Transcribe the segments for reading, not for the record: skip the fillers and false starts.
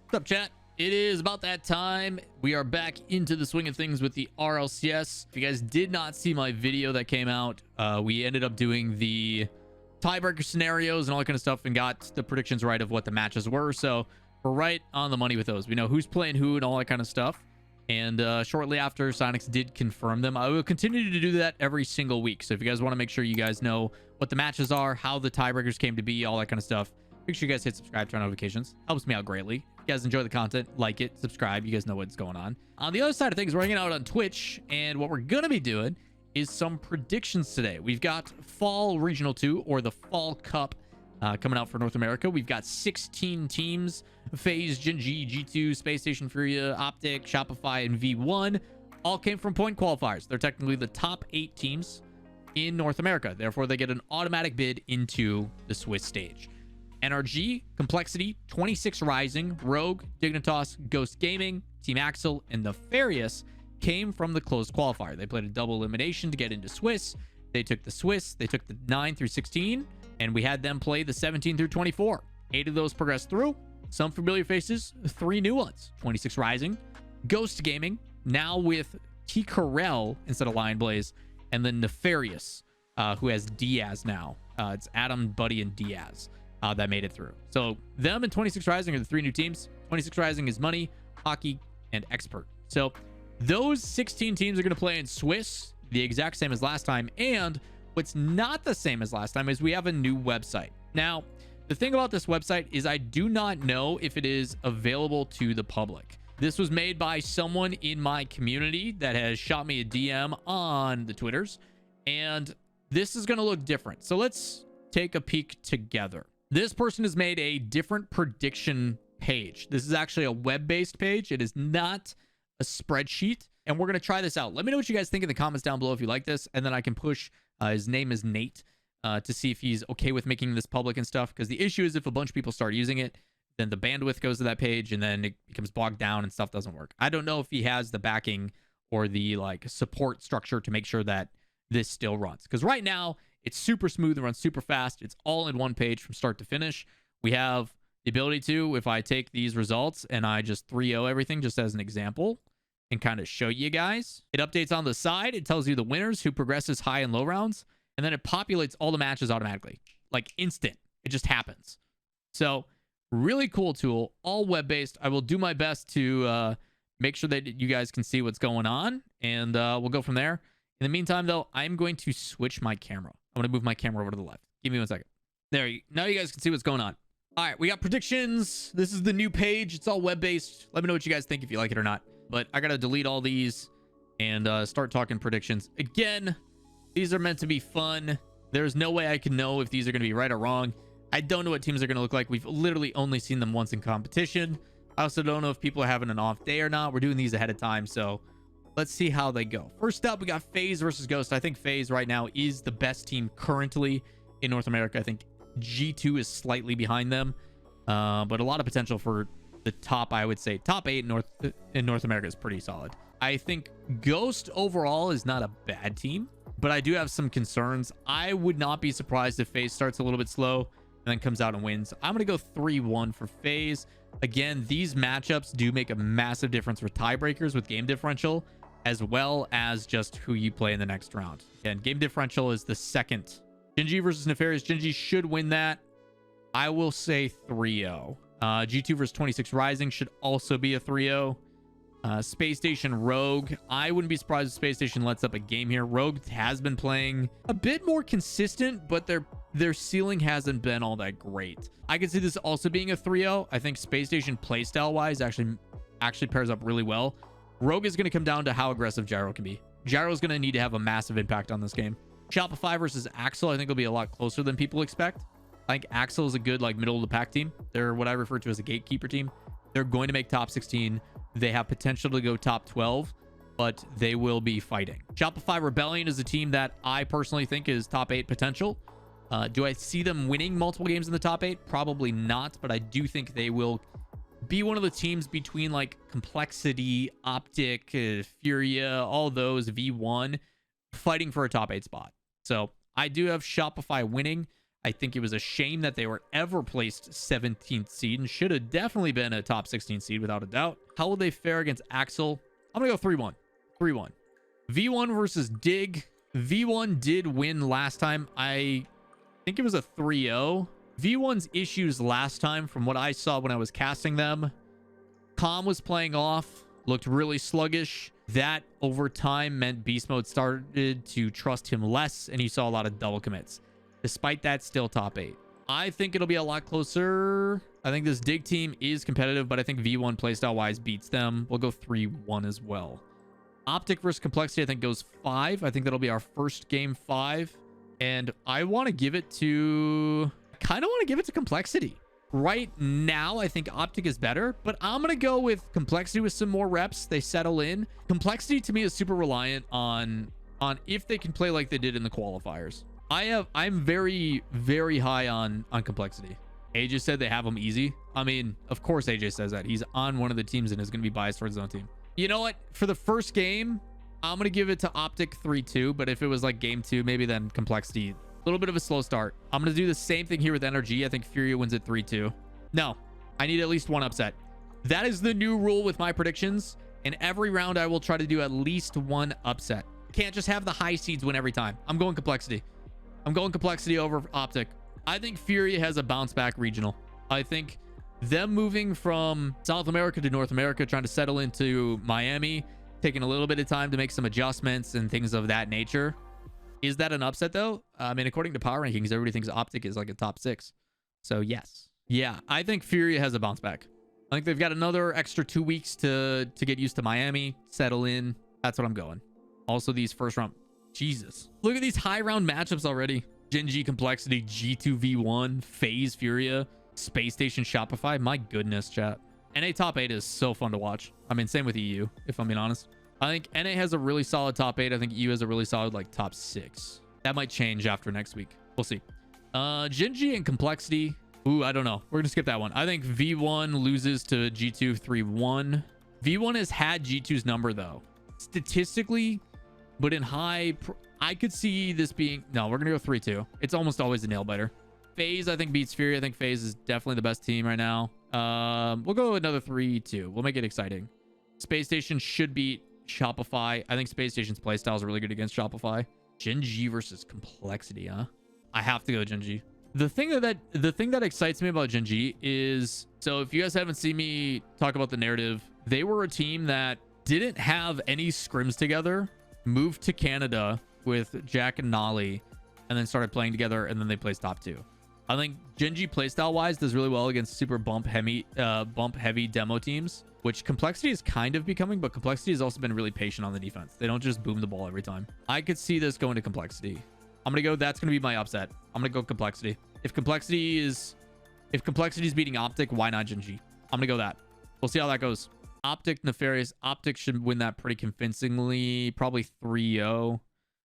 What's up, chat? It is about that time. We are back into the swing of things with the RLCS. If you guys did not see my video that came out, we ended up doing the tiebreaker scenarios and all that kind of stuff and got the predictions right of what the matches were. So we're right on the money with those. We know who's playing who and all that kind of stuff. And shortly after, Sonics did confirm them. I will continue to do that every single week. So if you guys want to make sure you guys know what the matches are, how the tiebreakers came to be, all that kind of stuff, make sure you guys hit subscribe, turn on notifications. Helps me out greatly. If you guys enjoy the content, like it, subscribe. You guys know what's going on. On the other side of things, we're hanging out on Twitch, and what we're going to be doing is some predictions today. We've got Fall Regional 2, or the Fall Cup, coming out for North America. We've got 16 teams: FaZe, gen.g, G2, Space Station, Furia, Optic, Shopify, and V1. All came from point qualifiers. They're technically the top 8 teams in North America. Therefore, they get an automatic bid into the Swiss stage. NRG, Complexity, 26 Rising, Rogue, Dignitas, Ghost Gaming, Team Axel, and Nefarious came from the closed qualifier. They played a double elimination to get into Swiss. They took the Swiss, they took the 9 through 16, and we had them play the 17 through 24. 8 of those progressed through. Some familiar faces, 3 new ones. 26 Rising, Ghost Gaming, now with T. Carell instead of Lion Blaze, and then Nefarious, who has Diaz now. It's Adam, Buddy, and Diaz. That made it through. So them and 26 Rising are the 3 new teams. 26 Rising is Money, Hockey, and Expert. So those 16 teams are going to play in Swiss, the exact same as last time. And what's not the same as last time is we have a new website. Now, the thing about this website is I do not know if it is available to the public. This was made by someone in my community that has shot me a DM on the Twitters, and this is going to look different. So let's take a peek together. This person has made a different prediction page. This is actually a web-based page. It is not a spreadsheet. And we're going to try this out. Let me know what you guys think in the comments down below if you like this. And then I can push, his name is Nate, to see if he's okay with making this public and stuff. Because the issue is if a bunch of people start using it, then the bandwidth goes to that page and then it becomes bogged down and stuff doesn't work. I don't know if he has the backing or the support structure to make sure that this still runs. Because right now, it's super smooth and runs super fast. It's all in one page from start to finish. We have the ability to, if I take these results and I just 3-0 everything just as an example and kind of show you guys. It updates on the side. It tells you the winners, who progresses high and low rounds. And then it populates all the matches automatically. Like instant. It just happens. So really cool tool. All web-based. I will do my best to make sure that you guys can see what's going on. And we'll go from there. In the meantime, though, I'm going to switch my camera. I'm going to move my camera over to the left. Give me 1 second. Now you guys can see what's going on. All right, we got predictions. This is the new page. It's all web-based. Let me know what you guys think, if you like it or not. But I got to delete all these and start talking predictions. Again, these are meant to be fun. There's no way I can know if these are going to be right or wrong. I don't know what teams are going to look like. We've literally only seen them once in competition. I also don't know if people are having an off day or not. We're doing these ahead of time, so let's see how they go. First up, we got FaZe versus Ghost. I think FaZe right now is the best team currently in North America. I think G2 is slightly behind them, but a lot of potential for the top, I would say. Top 8 in North America is pretty solid. I think Ghost overall is not a bad team, but I do have some concerns. I would not be surprised if FaZe starts a little bit slow and then comes out and wins. I'm going to go 3-1 for FaZe. Again, these matchups do make a massive difference for tiebreakers with game differential, as well as just who you play in the next round. Again, game differential is the second. Gen.g versus Nefarious. Gen.g should win that. I will say 3-0. G2 versus 26 Rising should also be a 3-0. Space Station Rogue. I wouldn't be surprised if Space Station lets up a game here. Rogue has been playing a bit more consistent, but their ceiling hasn't been all that great. I could see this also being a 3-0. I think Space Station playstyle wise actually pairs up really well. Rogue is going to come down to how aggressive Gyro can be. Gyro is going to need to have a massive impact on this game. Shopify versus Axel, I think will be a lot closer than people expect. I think Axel is a good middle of the pack team. They're what I refer to as a gatekeeper team. They're going to make top 16. They have potential to go top 12, but they will be fighting. Shopify Rebellion is a team that I personally think is top 8 potential. Do I see them winning multiple games in the top 8? Probably not, but I do think they will be one of the teams between Complexity, Optic, Furia, all those, V1, fighting for a top 8 spot. So I do have Shopify winning. I think it was a shame that they were ever placed 17th seed and should have definitely been a top 16 seed without a doubt. How will they fare against Axel? I'm going to go 3-1. 3-1. V1 versus Dig. V1 did win last time. I think it was a 3-0. V1's issues last time, from what I saw when I was casting them, Calm was playing off, looked really sluggish. That over time meant Beast Mode started to trust him less, and you saw a lot of double commits. Despite that, still top 8. I think it'll be a lot closer. I think this Dig team is competitive, but I think V1 playstyle wise beats them. We'll go 3-1 as well. Optic versus Complexity, I think, goes 5. I think that'll be our first game 5. And I want to give it to... I kind of want to give it to Complexity. Right now, I think Optic is better, but I'm going to go with Complexity with some more reps. They settle in. Complexity, to me, is super reliant on if they can play like they did in the qualifiers. I'm very, very high on Complexity. AJ said they have them easy. I mean, of course AJ says that. He's on one of the teams and is going to be biased towards his own team. You know what? For the first game, I'm going to give it to Optic 3-2. But if it was like game 2, maybe then Complexity. A little bit of a slow start. I'm going to do the same thing here with NRG. I think Furia wins it 3-2. No, I need at least one upset. That is the new rule with my predictions. In every round, I will try to do at least one upset. Can't just have the high seeds win every time. I'm going Complexity. I'm going Complexity over Optic. I think Furia has a bounce back regional. I think them moving from South America to North America, trying to settle into Miami, taking a little bit of time to make some adjustments and things of that nature. Is that an upset though? I mean, according to power rankings, everybody thinks Optic is like a top 6. So yes. Yeah, I think Furia has a bounce back. I think they've got another extra 2 weeks to get used to Miami, settle in. That's what I'm going. Also, these first round. Jesus. Look at these high round matchups already. Gen.g Complexity, G2V1, FaZe Furia, Space Station Shopify. My goodness, chat. NA top 8 is so fun to watch. I mean, same with EU, if I'm being honest. I think NA has a really solid top 8. I think EU has a really solid, like, top 6. That might change after next week. We'll see. Gen.g and Complexity. Ooh, I don't know. We're going to skip that one. I think V1 loses to G2 3-1. V1 has had G2's number, though. Statistically, but in high... I could see this being... No, we're going to go 3-2. It's almost always a nail-biter. FaZe, I think, beats Fury. I think FaZe is definitely the best team right now. We'll go another 3-2. We'll make it exciting. Space Station should beat Shopify. I think Space Station's playstyle is really good against Shopify. Gen.g versus Complexity, huh? I have to go Gen.g. The thing that excites me about Gen.g is... So if you guys haven't seen me talk about the narrative, they were a team that didn't have any scrims together, moved to Canada with Jack and Nolly, and then started playing together, and then they placed top 2. I think Gen.g playstyle wise does really well against super bump heavy demo teams, which Complexity is kind of becoming, but Complexity has also been really patient on the defense. They don't just boom the ball every time. I could see this going to Complexity. I'm gonna go, that's gonna be my upset. I'm gonna go Complexity. If Complexity is beating Optic, why not Gen.g? I'm gonna go that. We'll see how that goes. Optic Nefarious. Optic should win that pretty convincingly, probably 3-0.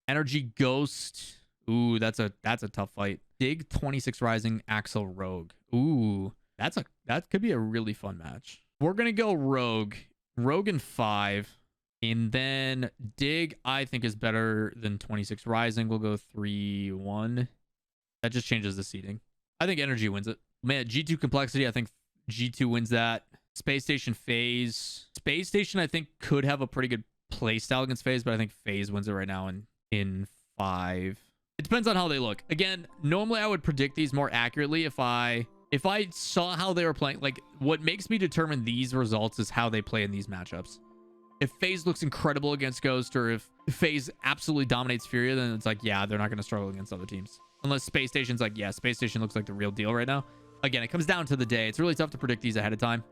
Energy Ghost. Ooh, that's a tough fight. Dig 26 Rising, Axel Rogue. Ooh, that could be a really fun match. We're gonna go Rogue in 5, and then Dig I think is better than 26 Rising. We'll go 3-1. That just changes the seeding. I think Energy wins it. Man, G2 Complexity, I think G2 wins that. Space Station FaZe. Space Station I think could have a pretty good play style against FaZe, but I think FaZe wins it right now in 5. It depends on how they look. Again, normally I would predict these more accurately if I saw how they were playing. Like, what makes me determine these results is how they play in these matchups. If FaZe looks incredible against Ghost, or if FaZe absolutely dominates Furia, then it's like, yeah, they're not going to struggle against other teams. Unless Space Station's like, yeah, Space Station looks like the real deal right now. Again, it comes down to the day. It's really tough to predict these ahead of time.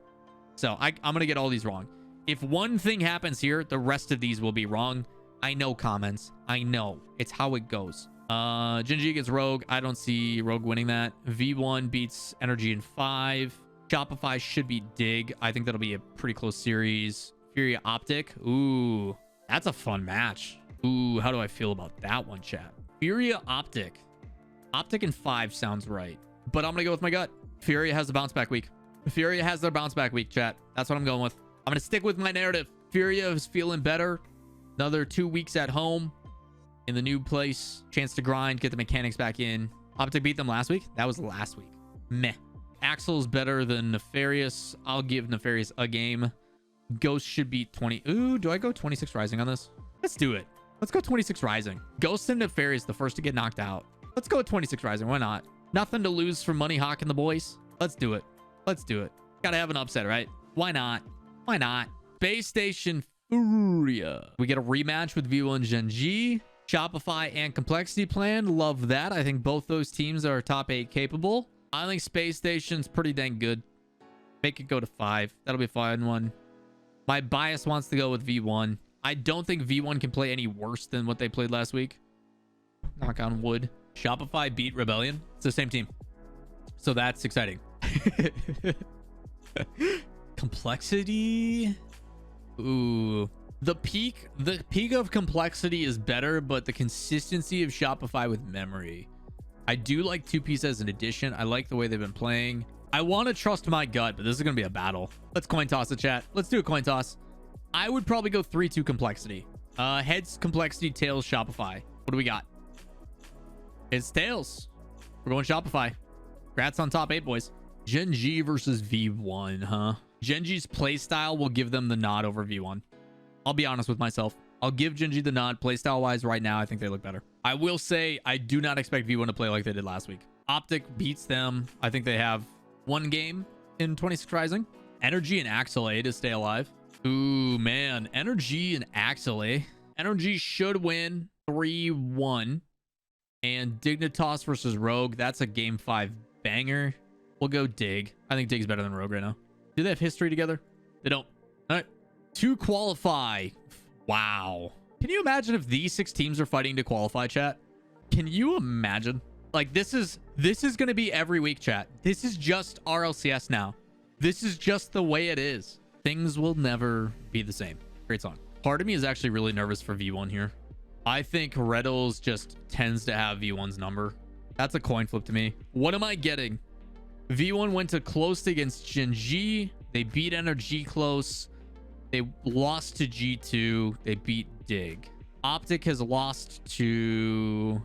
So I'm going to get all these wrong. If one thing happens here, the rest of these will be wrong. I know, comments. I know. It's how it goes. Gen.g against Rogue. I don't see Rogue winning that. V1 beats Energy in 5. Shopify should beat Dig. I think that'll be a pretty close series. Furia Optic. Ooh, that's a fun match. Ooh, how do I feel about that one, chat? Furia Optic. Optic in 5 sounds right, but I'm going to go with my gut. Furia has the bounce back week. Furia has their bounce back week, chat. That's what I'm going with. I'm going to stick with my narrative. Furia is feeling better. Another 2 weeks at home in the new place. Chance to grind, get the mechanics back in. Optic beat them last week. That was last week. Meh. Axel's better than Nefarious. I'll give Nefarious a game. Ghost should beat 20. Ooh, do I go 26 Rising on this? Let's do it. Let's go 26 Rising. Ghost and Nefarious, the first to get knocked out. Let's go with 26 Rising. Why not? Nothing to lose from Money Hawk and the boys. Let's do it. Let's do it. Gotta have an upset, right? Why not? Why not? Space Station Furia. We get a rematch with V1 Gen G. Shopify and Complexity Plan. Love that. I think both those teams are top 8 capable. I think Space Station's pretty dang good. Make it go to 5. That'll be a fun one. My bias wants to go with V1. I don't think V1 can play any worse than what they played last week. Knock on wood. Shopify beat Rebellion. It's the same team. So that's exciting. Complexity. Ooh. The peak of Complexity is better, but the consistency of Shopify with memory. I do like 2-piece as an addition. I like the way they've been playing. I want to trust my gut, but this is going to be a battle. Let's coin toss the chat. Let's do a coin toss. I would probably go 3-2 Complexity. Heads Complexity, tails Shopify. What do we got? It's tails. We're going Shopify. Congrats on top 8, boys. Gen G versus V1, huh? Gen G's playstyle will give them the nod over V1. I'll be honest with myself. I'll give Gen G the nod. Playstyle wise, right now, I think they look better. I will say I do not expect V1 to play like they did last week. Optic beats them. I think they have one game in 26 Rising. Energy and Axel A to stay alive. Ooh, man. Energy and Axel A. Energy should win 3-1. And Dignitas versus Rogue. That's a game 5 banger. We'll go Dig. I think Dig's better than Rogue right now. Do they have history together? They don't. All right. To qualify. Wow. Can you imagine if these 6 teams are fighting to qualify, chat? Can you imagine? Like, this is going to be every week, chat. This is just RLCS now. This is just the way it is. Things will never be the same. Great song. Part of me is actually really nervous for V1 here. I think Reddles just tends to have V1's number. That's a coin flip to me. What am I getting? V1 went to close against Gen G. They beat Energy close. They lost to G2. They beat Dig. Optic has lost to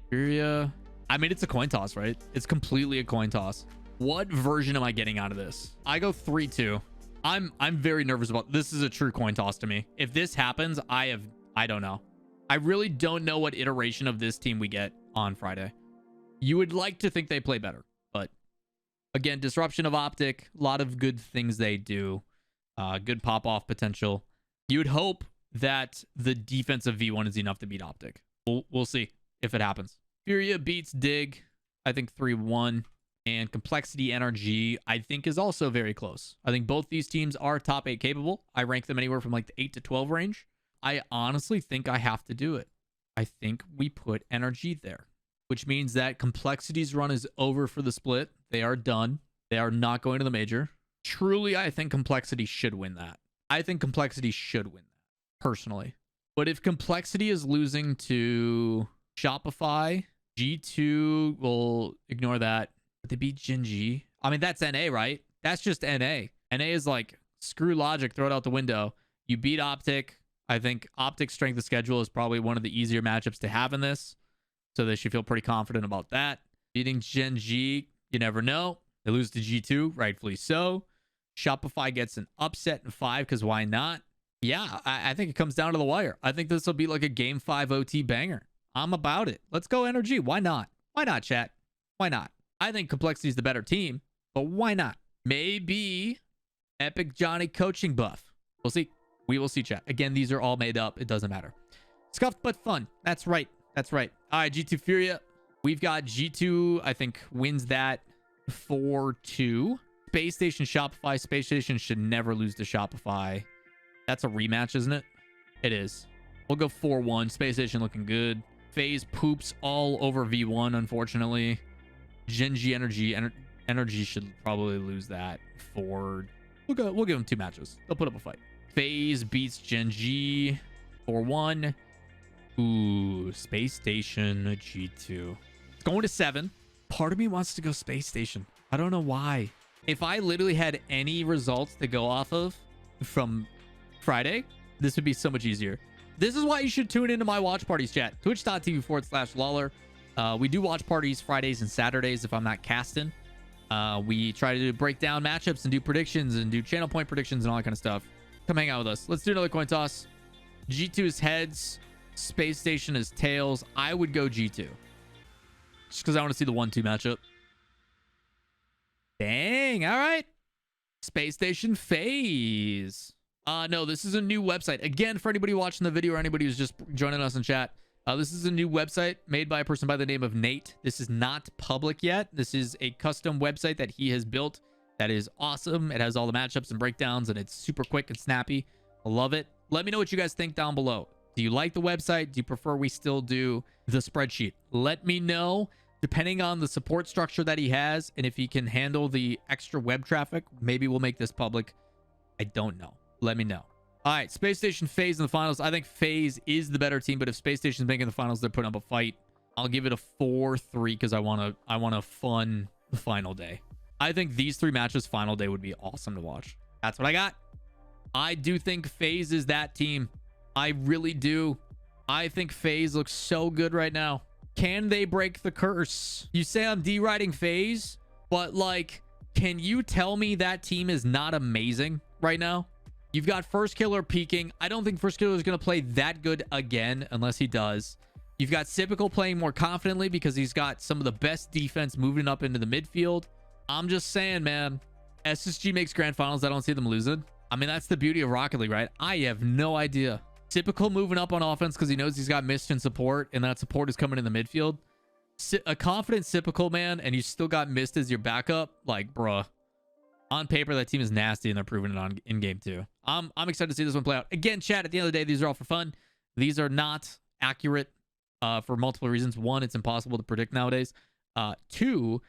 Furia. I mean, it's a coin toss, right? It's completely a coin toss. What version am I getting out of this? I go 3-2. I'm very nervous about this. Is a true coin toss to me. If this happens, I don't know. I really don't know what iteration of this team we get on Friday. You would like to think they play better, but again, disruption of Optic, a lot of good things they do. Good pop-off potential. You would hope that the defense of V1 is enough to beat Optic. We'll see if it happens. Furia beats Dig, I think 3-1. And Complexity NRG, I think, is also very close. I think both these teams are top 8 capable. I rank them anywhere from like the 8 to 12 range. I honestly think I have to do it. I think we put NRG there, which means that Complexity's run is over for the split. They are done. They are not going to the major. Truly, I think Complexity should win that. I think Complexity should win that, personally. But if Complexity is losing to Shopify, G2 will ignore that. But they beat Gen G. I mean, that's NA, right? That's just NA. NA is like, screw logic, throw it out the window. You beat Optic. I think Optic's strength of schedule is probably one of the easier matchups to have in this. So they should feel pretty confident about that. Beating Gen G, you never know. They lose to G2, rightfully so. Shopify gets an upset in 5, because why not? Yeah, I think it comes down to the wire. I think this will be like a game 5 OT banger. I'm about it. Let's go NRG. Why not? Why not, chat? Why not? I think Complexity is the better team, but why not? Maybe Epic Johnny coaching buff. We'll see. We will see, chat. Again, these are all made up. It doesn't matter. Scuffed but fun. That's right. That's right. All right, G2 Furia. We've got G2, I think, wins that 4-2. Space Station Shopify. Space Station should never lose to Shopify. That's a rematch, isn't it? It is. We'll go 4-1. Space Station looking good. FaZe poops all over V1, unfortunately. Gen G Energy should probably lose that. We'll give them 2 matches. They'll put up a fight. FaZe beats Gen G 4-1. Ooh, Space Station G2. It's going to 7. Part of me wants to go Space Station. I don't know why. If I literally had any results to go off of from Friday, this would be so much easier. This is why you should tune into my watch parties, chat. Twitch.tv/Lawler. We do watch parties Fridays and Saturdays if I'm not casting. We try to break down matchups and do predictions and do channel point predictions and all that kind of stuff. Come hang out with us. Let's do another coin toss. G2 is heads. Space Station is tails. I would go G2. Just because I want to see the 1-2 matchup. Dang. All right. Space Station FaZe. No, this is a new website. Again, for anybody watching the video or anybody who's just joining us in chat, this is a new website made by a person by the name of Nate. This is not public yet. This is a custom website that he has built that is awesome. It has all the matchups and breakdowns, and it's super quick and snappy. I love it. Let me know what you guys think down below. Do you like the website? Do you prefer we still do the spreadsheet? Let me know. Depending on the support structure that he has, and if he can handle the extra web traffic, maybe we'll make this public. I don't know. Let me know. All right, Space Station FaZe in the finals. I think FaZe is the better team, but if Space Station's making the finals, they're putting up a fight. I'll give it a 4-3 because I want a fun final day. I think these 3 matches final day would be awesome to watch. That's what I got. I do think FaZe is that team. I really do. I think FaZe looks so good right now. Can they break the curse? You say I'm deriding FaZe, but like, can you tell me that team is not amazing right now? You've got First Killer peaking. I don't think First Killer is going to play that good again unless he does. You've got Sipical playing more confidently because he's got some of the best defense moving up into the midfield. I'm just saying, man, SSG makes grand finals. I don't see them losing. I mean, that's the beauty of Rocket League, right? I have no idea. Sipical moving up on offense because he knows he's got missed in support, and that support is coming in the midfield. A confident Sipical, man, and you still got missed as your backup. Like, bruh. On paper, that team is nasty, and they're proving it on in game 2. I'm excited to see this one play out. Again, chat, at the end of the day, these are all for fun. These are not accurate for multiple reasons. 1, it's impossible to predict nowadays. 2,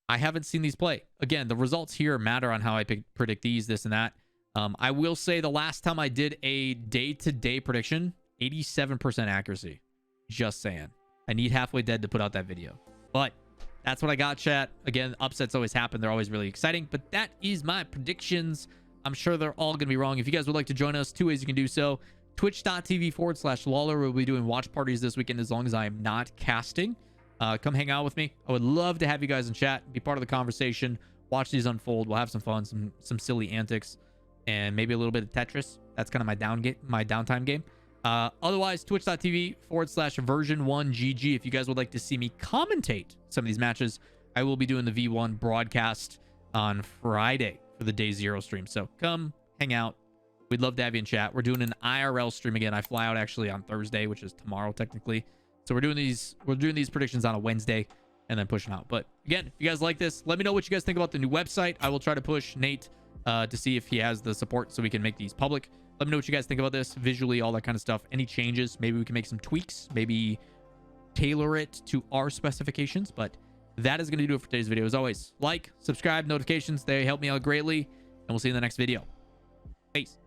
I haven't seen these play. Again, the results here matter on how I predict these, this, and that. I will say the last time I did a day-to-day prediction, 87% accuracy. Just saying. I need Halfway Dead to put out that video. But that's what I got, chat. Again, upsets always happen. They're always really exciting. But that is my predictions. I'm sure they're all going to be wrong. If you guys would like to join us, 2 ways you can do so. Twitch.tv/Lawler. We'll be doing watch parties this weekend as long as I am not casting. Come hang out with me. I would love to have you guys in chat. Be part of the conversation. Watch these unfold. We'll have some fun, some silly antics, and maybe a little bit of Tetris. That's kind of my downtime game. Otherwise, twitch.tv/version1gg. If you guys would like to see me commentate some of these matches, I will be doing the V1 broadcast on Friday for the Day 0 stream. So come hang out. We'd love to have you in chat. We're doing an IRL stream again. I fly out actually on Thursday, which is tomorrow technically. So we're doing these predictions on a Wednesday and then pushing out. But again, if you guys like this, let me know what you guys think about the new website. I will try to push Nate to see if he has the support so we can make these public. Let me know what you guys think about this visually, all that kind of stuff. Any changes? Maybe we can make some tweaks, maybe tailor it to our specifications. But that is going to do it for today's video. As always, like, subscribe, notifications, they help me out greatly, and we'll see you in the next video. Peace.